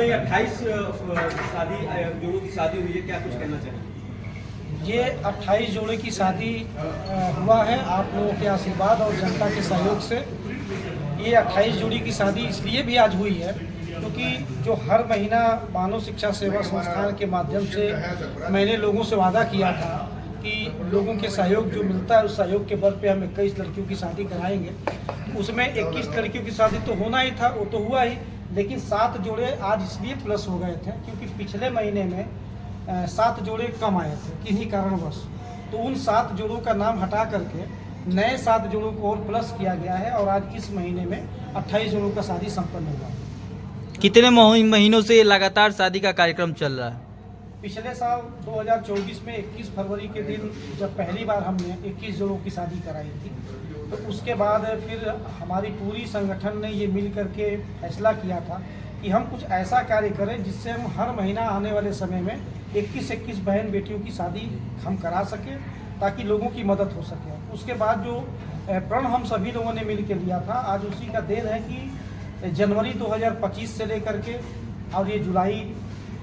तो ये 28 जोड़ों की शादी हुई है, क्या कुछ कहना चाहेंगे? ये 28 जोड़े की शादी हुआ है आप लोगों के आशीर्वाद और जनता के सहयोग से। ये 28 जोड़ी की शादी इसलिए भी आज हुई है क्योंकि जो हर महीना मानव शिक्षा सेवा संस्थान के माध्यम से मैंने लोगों से वादा किया था कि लोगों के सहयोग जो मिलता है उस सहयोग के बल पे हम 21 लड़कियों की शादी कराएंगे। उसमें 21 लड़कियों की शादी तो होना ही था, वो तो हुआ ही, लेकिन 7 जोड़े आज इसलिए प्लस हो गए थे क्योंकि पिछले महीने में 7 जोड़े कम आए थे किन्हीं कारणवश। तो उन 7 जोड़ों का नाम हटा करके नए 7 जोड़ों को और प्लस किया गया है और आज इस महीने में 28 जोड़ों का शादी संपन्न हुआ। कितने महीनों से लगातार शादी का कार्यक्रम चल रहा है? पिछले साल 2024 में 21 फरवरी के दिन जब पहली बार हमने 21 जोड़ों की शादी कराई थी, तो उसके बाद फिर हमारी पूरी संगठन ने ये मिल करके फैसला किया था कि हम कुछ ऐसा कार्य करें जिससे हम हर महीना आने वाले समय में 21 बहन बेटियों की शादी हम करा सकें ताकि लोगों की मदद हो सके। उसके बाद जो प्रण हम सभी लोगों ने मिल के लिया था, आज उसी का देन है कि जनवरी 2025 से लेकर के और ये जुलाई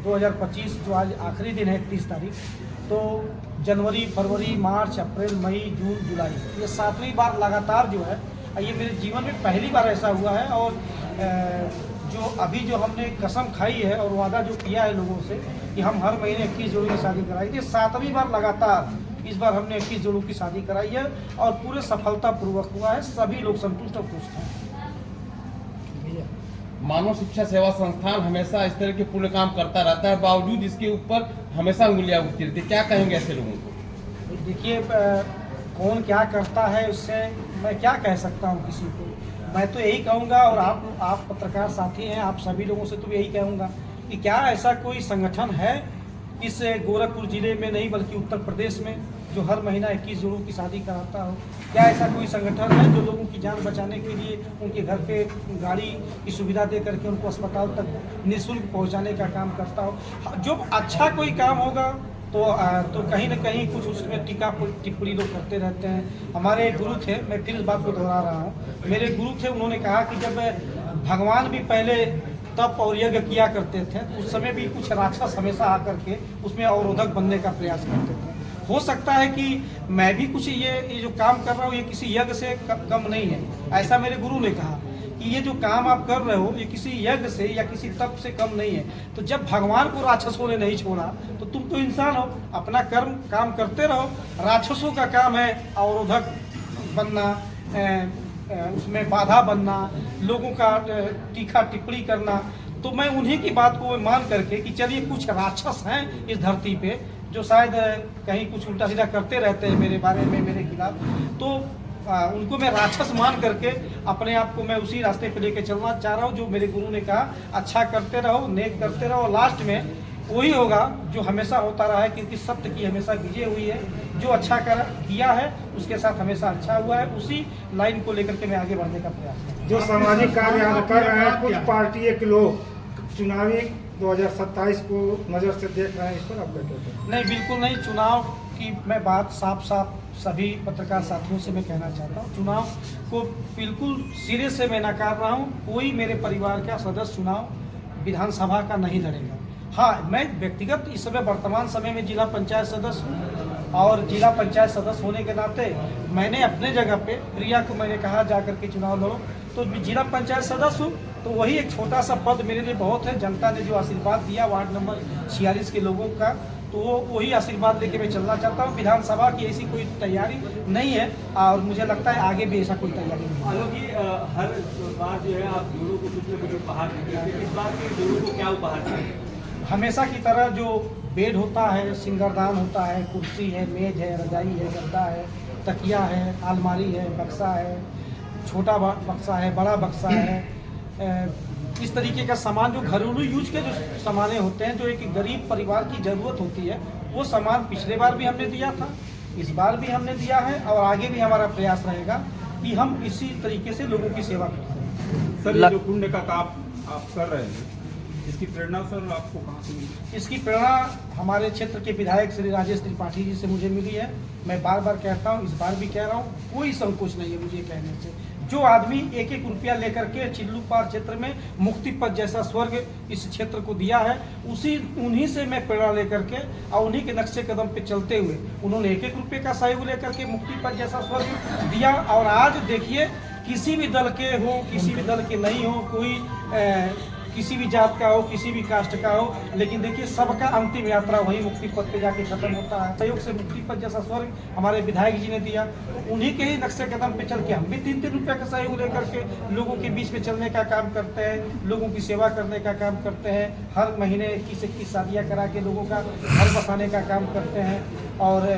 2025 जो आज आखिरी दिन है 31 तारीख, तो जनवरी, फरवरी, मार्च, अप्रैल, मई, जून, जुलाई, ये 7वीं बार लगातार जो है, ये मेरे जीवन में पहली बार ऐसा हुआ है। और जो अभी जो हमने कसम खाई है और वादा जो किया है लोगों से कि हम हर महीने 21 जोड़ों की शादी कराएंगे, 7वीं बार लगातार इस बार हमने 21 जोड़ों की शादी कराई है और पूरे सफलतापूर्वक हुआ है। सभी लोग संतुष्ट और खुश हैं। मानव शिक्षा सेवा संस्थान हमेशा इस तरह के पुण्य काम करता रहता है, बावजूद इसके ऊपर हमेशा उंगलियां उठती रहती, क्या कहेंगे ऐसे लोगों को? देखिए, कौन क्या करता है उससे मैं क्या कह सकता हूँ किसी को। मैं तो यही कहूँगा और आप पत्रकार साथी हैं, आप सभी लोगों से तो यही कहूँगा कि क्या ऐसा कोई संगठन है इस गोरखपुर जिले में नहीं बल्कि उत्तर प्रदेश में जो हर महीना 21 जोड़ों की शादी कराता हो? क्या ऐसा कोई संगठन है जो लोगों की जान बचाने के लिए उनके घर पे गाड़ी की सुविधा दे करके उनको अस्पताल तक निःशुल्क पहुंचाने का काम करता हो? जो अच्छा कोई काम होगा तो कहीं ना कहीं कुछ उसमें टीका टिप्पणी लोग करते रहते हैं। हमारे गुरु थे, मैं फिर इस बात को दोहरा रहा हूँ, मेरे गुरु थे, उन्होंने कहा कि जब भगवान भी पहले तप और यज्ञ किया करते थे उस समय भी कुछ राक्षस हमेशा आकर के उसमें अवरोधक बनने का प्रयास करते थे। हो सकता है कि मैं भी कुछ ये जो काम कर रहा हूँ ये किसी यज्ञ से कम नहीं है, ऐसा मेरे गुरु ने कहा कि ये जो काम आप कर रहे हो ये किसी यज्ञ से या किसी तप से कम नहीं है। तो जब भगवान को राक्षसों ने नहीं छोड़ा तो तुम तो इंसान हो, अपना काम करते रहो। राक्षसों का काम है अवरोधक बनना, उसमें बाधा बनना, लोगों का टीका टिप्पणी करना। तो मैं उन्हीं की बात को मान करके कि चलिए कुछ राक्षस हैं इस धरती पे जो शायद कहीं कुछ उल्टा सीधा करते रहते हैं मेरे बारे में, मेरे खिलाफ, तो उनको मैं राक्षस मान करके अपने आप को मैं उसी रास्ते पे लेके चलना चाह रहा हूँ जो मेरे गुरु ने कहा, अच्छा करते रहो, नेक करते रहो, लास्ट में वही होगा जो हमेशा होता रहा है क्योंकि सत्य की हमेशा विजय हुई है। जो अच्छा किया है उसके साथ हमेशा अच्छा हुआ है, उसी लाइन को लेकर के मैं आगे बढ़ने का प्रयास कर रहा हूँ। जो सामाजिक कार्य यहाँ कर रहे हैं कुछ पार्टी के लोग चुनावी 2027 को नज़र से देख रहे हैं, इस पर आप क्या कहते हैं? नहीं, बिल्कुल नहीं। चुनाव की मैं बात साफ सभी पत्रकार साथियों से मैं कहना चाहता हूँ, चुनाव को बिल्कुल सिरे से मैं नकार रहा हूँ। कोई मेरे परिवार का सदस्य चुनाव विधानसभा का नहीं लड़ेगा। हाँ, मैं व्यक्तिगत इस समय वर्तमान समय में जिला पंचायत सदस्य हूँ और जिला पंचायत सदस्य होने के नाते मैंने अपने जगह पे प्रिया को मैंने कहा जा करके चुनाव लड़ो, तो जिला पंचायत सदस्य हूँ तो वही एक छोटा सा पद मेरे लिए बहुत है। जनता ने जो आशीर्वाद दिया वार्ड नंबर 46 के लोगों का, तो वही आशीर्वाद लेके मैं चलना चाहता हूँ। विधानसभा की ऐसी कोई तैयारी नहीं है और मुझे लगता है आगे भी ऐसा कोई तैयारी नहीं है। आलोक जी, हर बार जो है आप जोड़ों को कुछ न कुछ उपहार देते हैं, इस बार के जोड़ों को क्या उपहार देंगे? हमेशा की तरह जो बेड होता है, सिंगारदान होता है, कुर्सी है, मेज है, रजाई है, गद्दा है, तकिया है, अलमारी है, बक्सा है, छोटा बक्सा है, बड़ा बक्सा है, इस तरीके का सामान जो घरेलू यूज के जो सामानें होते हैं जो एक गरीब परिवार की ज़रूरत होती है, वो सामान पिछले बार भी हमने दिया था, इस बार भी हमने दिया है और आगे भी हमारा प्रयास रहेगा कि हम इसी तरीके से लोगों की सेवा करते हैं। सर, ये जो पुण्य का काम आप कर रहे हैं इसकी प्रेरणा सर आपको कहाँ से मिली? इसकी प्रेरणा हमारे क्षेत्र के विधायक श्री राजेश त्रिपाठी जी से मुझे मिली है। मैं बार बार कहता हूँ, इस बार भी कह रहा हूँ, कोई संकोच नहीं है मुझे कहने से। जो आदमी एक एक रुपया लेकर के चिल्लूपार क्षेत्र में मुक्ति पथ जैसा स्वर्ग इस क्षेत्र को दिया है, उन्हीं से मैं प्रेरणा लेकर के और उन्हीं के नक्शे कदम पे चलते हुए उन्होंने एक एक रुपये का सहयोग लेकर के मुक्ति पथ जैसा स्वर्ग दिया। और आज देखिए किसी भी दल के हो, किसी भी दल के नहीं हो, कोई किसी भी जात का हो, किसी भी कास्ट का हो, लेकिन देखिए सबका अंतिम यात्रा वही मुक्ति पथ पे जाके खत्म होता है। सहयोग से मुक्ति पथ जैसा स्वर्ग हमारे विधायक जी ने दिया, उन्हीं के ही नक्शे कदम पे चल के हम भी 3-3 रुपये का सहयोग लेकर के लोगों के बीच में चलने का काम करते हैं, लोगों की सेवा करने का काम करते हैं। हर महीने 21 शादियाँ करा के लोगों का घर बसाने का काम करते हैं। और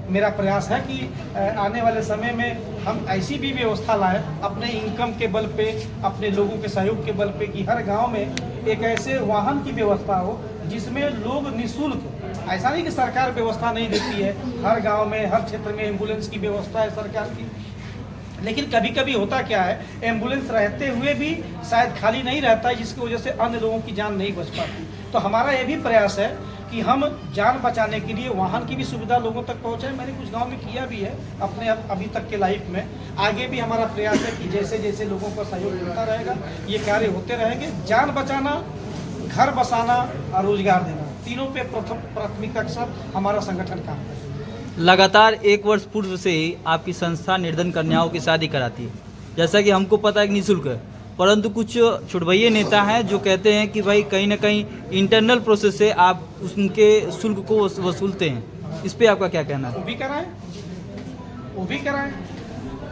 मेरा प्रयास है कि आने वाले समय में हम ऐसी भी व्यवस्था लाएं अपने इनकम के बल पे, अपने लोगों के सहयोग के बल पे, कि हर गांव में एक ऐसे वाहन की व्यवस्था हो जिसमें लोग निःशुल्क, ऐसा नहीं कि सरकार व्यवस्था नहीं देती है, हर गांव में हर क्षेत्र में एम्बुलेंस की व्यवस्था है सरकार की, लेकिन कभी कभी होता क्या है, एम्बुलेंस रहते हुए भी शायद खाली नहीं रहता है, जिसकी वजह से अन्य लोगों की जान नहीं बच पाती। तो हमारा ये भी प्रयास है कि हम जान बचाने के लिए वाहन की भी सुविधा लोगों तक पहुंचाएं। मैंने कुछ गांव में किया भी है अपने अभी तक के लाइफ में। आगे भी हमारा प्रयास है कि जैसे जैसे लोगों का सहयोग मिलता रहेगा ये कार्य होते रहेंगे। जान बचाना, घर बसाना और रोजगार देना, तीनों पे प्राथमिकता के साथ हमारा संगठन काम करेगा। लगातार 1 वर्ष पूर्व से ही आपकी संस्था निर्धन कन्याओं की शादी कराती है, जैसा कि हमको पता है कि निःशुल्क है, परंतु कुछ छुटभइये नेता हैं जो कहते हैं कि भाई कहीं ना कहीं इंटरनल प्रोसेस से आप उनके शुल्क को वसूलते हैं। इस पे आपका क्या कहना है? वो भी कराएं।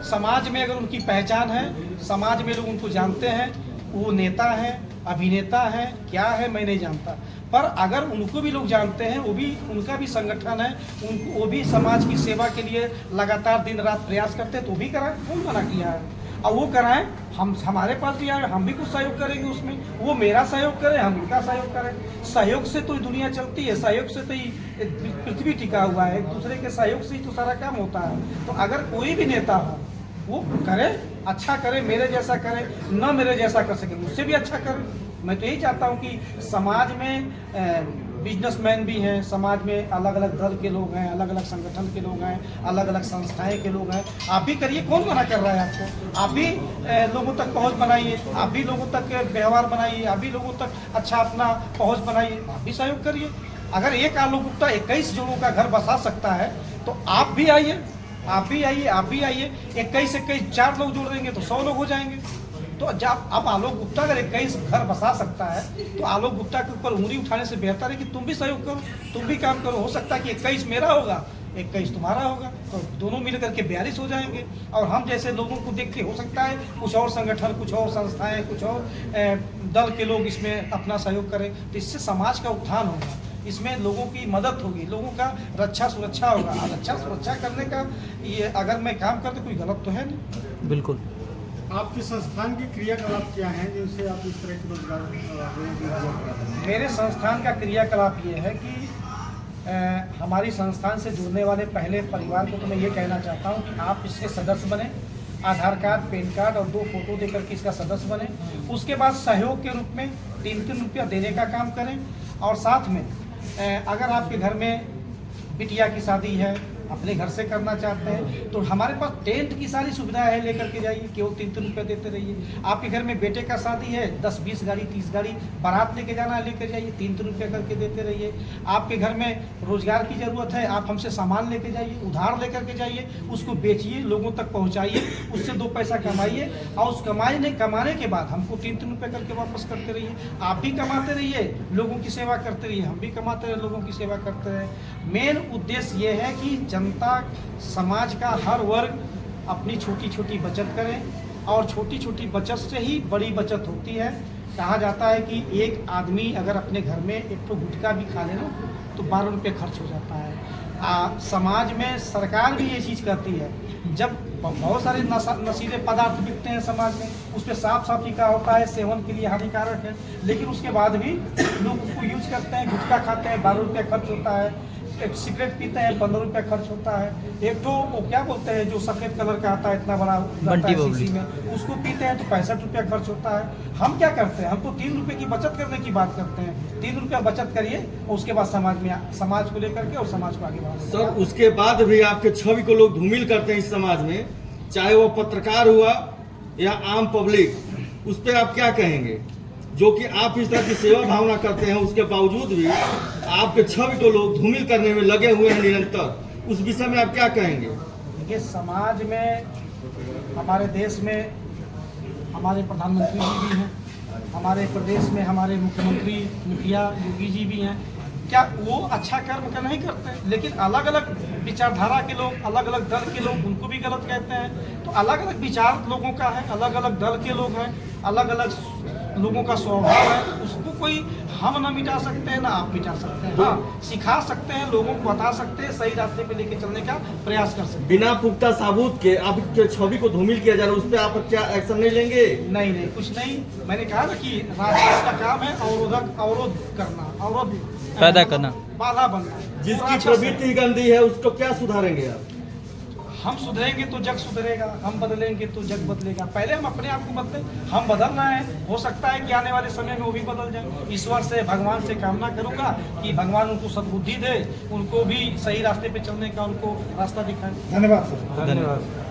समाज में अगर उनकी पहचान है, समाज में लोग उनको जानते हैं, वो नेता हैं, अभिनेता हैं, क्या है मैं नहीं जानता, पर अगर उनको भी लोग जानते हैं, वो भी उनका भी संगठन है, उनको वो भी समाज की सेवा के लिए लगातार दिन रात प्रयास करते हैं, तो भी कराएं। कौन मना किया है? और वो कराएं, हमारे पास भी आए, हम भी कुछ सहयोग करेंगे उसमें, वो मेरा सहयोग करें, हम उनका सहयोग करें। सहयोग से तो दुनिया चलती है, सहयोग से तो पृथ्वी टिका हुआ है, एक दूसरे के सहयोग से ही तो सारा काम होता है। तो अगर कोई भी नेता हो वो करे, अच्छा करे, मेरे जैसा करे, न मेरे जैसा कर सके मुझसे भी अच्छा करे। मैं तो यही चाहता हूँ कि समाज में बिजनेसमैन भी हैं, समाज में अलग अलग दल के लोग हैं, अलग अलग संगठन के लोग हैं, अलग अलग संस्थाएं के लोग हैं। आप भी करिए, कौन मना कर रहा है आपको? आप भी लोगों तक पहुंच बनाइए, आप भी लोगों तक व्यवहार बनाइए, आप भी लोगों तक अच्छा अपना पहुंच बनाइए, आप भी सहयोग करिए। अगर एक आलोक गुप्ता 21 जोड़ों का घर बसा सकता है तो आप भी आइए, आप भी आइए, आप भी आइए। 21 4 लोग जोड़ देंगे तो 100 लोग हो जाएंगे। तो जब अब आलोक गुप्ता अगर 21 घर बसा सकता है तो आलोक गुप्ता के ऊपर उंगली उठाने से बेहतर है कि तुम भी सहयोग करो, तुम भी काम करो। हो सकता है कि 21 मेरा होगा, 21 तुम्हारा होगा, तो दोनों मिल करके 42 हो जाएंगे। और हम जैसे लोगों को देख के हो सकता है कुछ और संगठन, कुछ और संस्थाएं, कुछ और दल के लोग इसमें अपना सहयोग करें, तो इससे समाज का उत्थान होगा, इसमें लोगों की मदद होगी, लोगों का रक्षा सुरक्षा होगा। और रक्षा सुरक्षा करने का ये अगर मैं काम करते कोई गलत तो है नहीं। बिल्कुल। आपके संस्थान के क्रियाकलाप क्या हैं जिनसे आप इस तरह के रोजगार? मेरे संस्थान का क्रियाकलाप ये है कि हमारी संस्थान से जुड़ने वाले पहले परिवार को तो मैं ये कहना चाहता हूँ कि आप इसके सदस्य बने, आधार कार्ड, पैन कार्ड और 2 फोटो देकर के इसका सदस्य बने। उसके बाद सहयोग के रूप में 3-3 रुपया देने का काम करें। और साथ में अगर आपके घर में बिटिया की शादी है, अपने घर से करना चाहते हैं, तो हमारे पास टेंट की सारी सुविधा है, लेकर के जाइए, केवल 3-3 रुपये देते रहिए। आपके घर में बेटे का शादी है, 10-20 गाड़ी 30 गाड़ी बारात लेके जाना है, लेकर जाइए, 3-3 रुपये करके देते रहिए। आपके घर में रोजगार की ज़रूरत है, आप हमसे सामान लेके जाइए, उधार लेकर के जाइए, उसको बेचिए, लोगों तक पहुँचाइए, उससे 2 पैसा कमाइए और उस कमाने के बाद हमको 3-3 रुपये करके वापस करते रहिए। आप भी कमाते रहिए, लोगों की सेवा करते रहिए, हम भी कमाते रहे, लोगों की सेवा करते रहे। मेन उद्देश्य ये है कि जनता, समाज का हर वर्ग अपनी छोटी छोटी बचत करें, और छोटी छोटी बचत से ही बड़ी बचत होती है। कहा जाता है कि एक आदमी अगर अपने घर में एक तो गुटखा भी खा लेना तो 12 रुपये खर्च हो जाता है। समाज में सरकार भी ये चीज़ कहती है, जब बहुत सारे नशीले पदार्थ बिकते हैं समाज में, उस पर साफ लिखा होता है सेवन के लिए हानिकारक है, लेकिन उसके बाद भी लोग उसको यूज करते हैं। गुटखा खाते हैं, 12 रुपये खर्च होता है। एक सिगरेट पीते हैं, 15 रुपये खर्च होता है। एक तो वो क्या बोलते हैं जो सफ़ेद कलर का आता है, इतना बड़ा शीशी में, उसको पीते हैं तो 65 रुपया खर्च होता है। हम क्या करते हैं, हम तो 3 रुपये की बचत करने की बात करते हैं। 3 रुपया बचत करिए और उसके बाद समाज को लेकर के और समाज को आगे बढ़ाइए। सर, उसके बाद भी आपके छवि को लोग धूमिल करते हैं इस समाज में, चाहे वो पत्रकार हुआ, या आम पब्लिक, उस पर आप क्या कहेंगे? जो कि आप इस तरह की सेवा भावना करते हैं, उसके बावजूद भी आपके 6 लोग धूमिल करने में लगे हुए हैं निरंतर, उस विषय में आप क्या कहेंगे? देखिए, समाज में, हमारे देश में हमारे प्रधानमंत्री जी भी हैं, हमारे प्रदेश में हमारे मुख्यमंत्री मुखिया योगी जी भी हैं। क्या वो अच्छा कर्म का नहीं करते? लेकिन अलग अलग विचारधारा के लोग, अलग अलग दल के लोग उनको भी गलत कहते हैं। तो अलग अलग विचार लोगों का है, अलग अलग दल के लोग हैं, अलग अलग लोगों का स्वभाव है। उसको कोई हम ना मिटा सकते हैं ना आप मिटा सकते हैं। हाँ, सिखा सकते हैं, लोगों को बता सकते हैं, सही रास्ते पे लेके चलने का प्रयास कर सकते हैं। बिना पुख्ता सबूत के आपके छवि को धूमिल किया जा रहा है, उस पर आप क्या एक्शन नहीं लेंगे? नहीं, कुछ नहीं। मैंने कहा ना कि राक्षस का काम है अवरोध करना, अवरोध पैदा करना, बाधा बनना। जिसकी प्रवृत्ति गंदी है उसको क्या सुधारेंगे आप? हम सुधरेंगे तो जग सुधरेगा, हम बदलेंगे तो जग बदलेगा। पहले हम अपने आप को बदले, हम बदल रहे हैं। हो सकता है कि आने वाले समय में वो भी बदल जाए। ईश्वर से, भगवान से कामना करूंगा कि भगवान उनको सद्बुद्धि दे, उनको भी सही रास्ते पे चलने का उनको रास्ता दिखाए। धन्यवाद सर। धन्यवाद।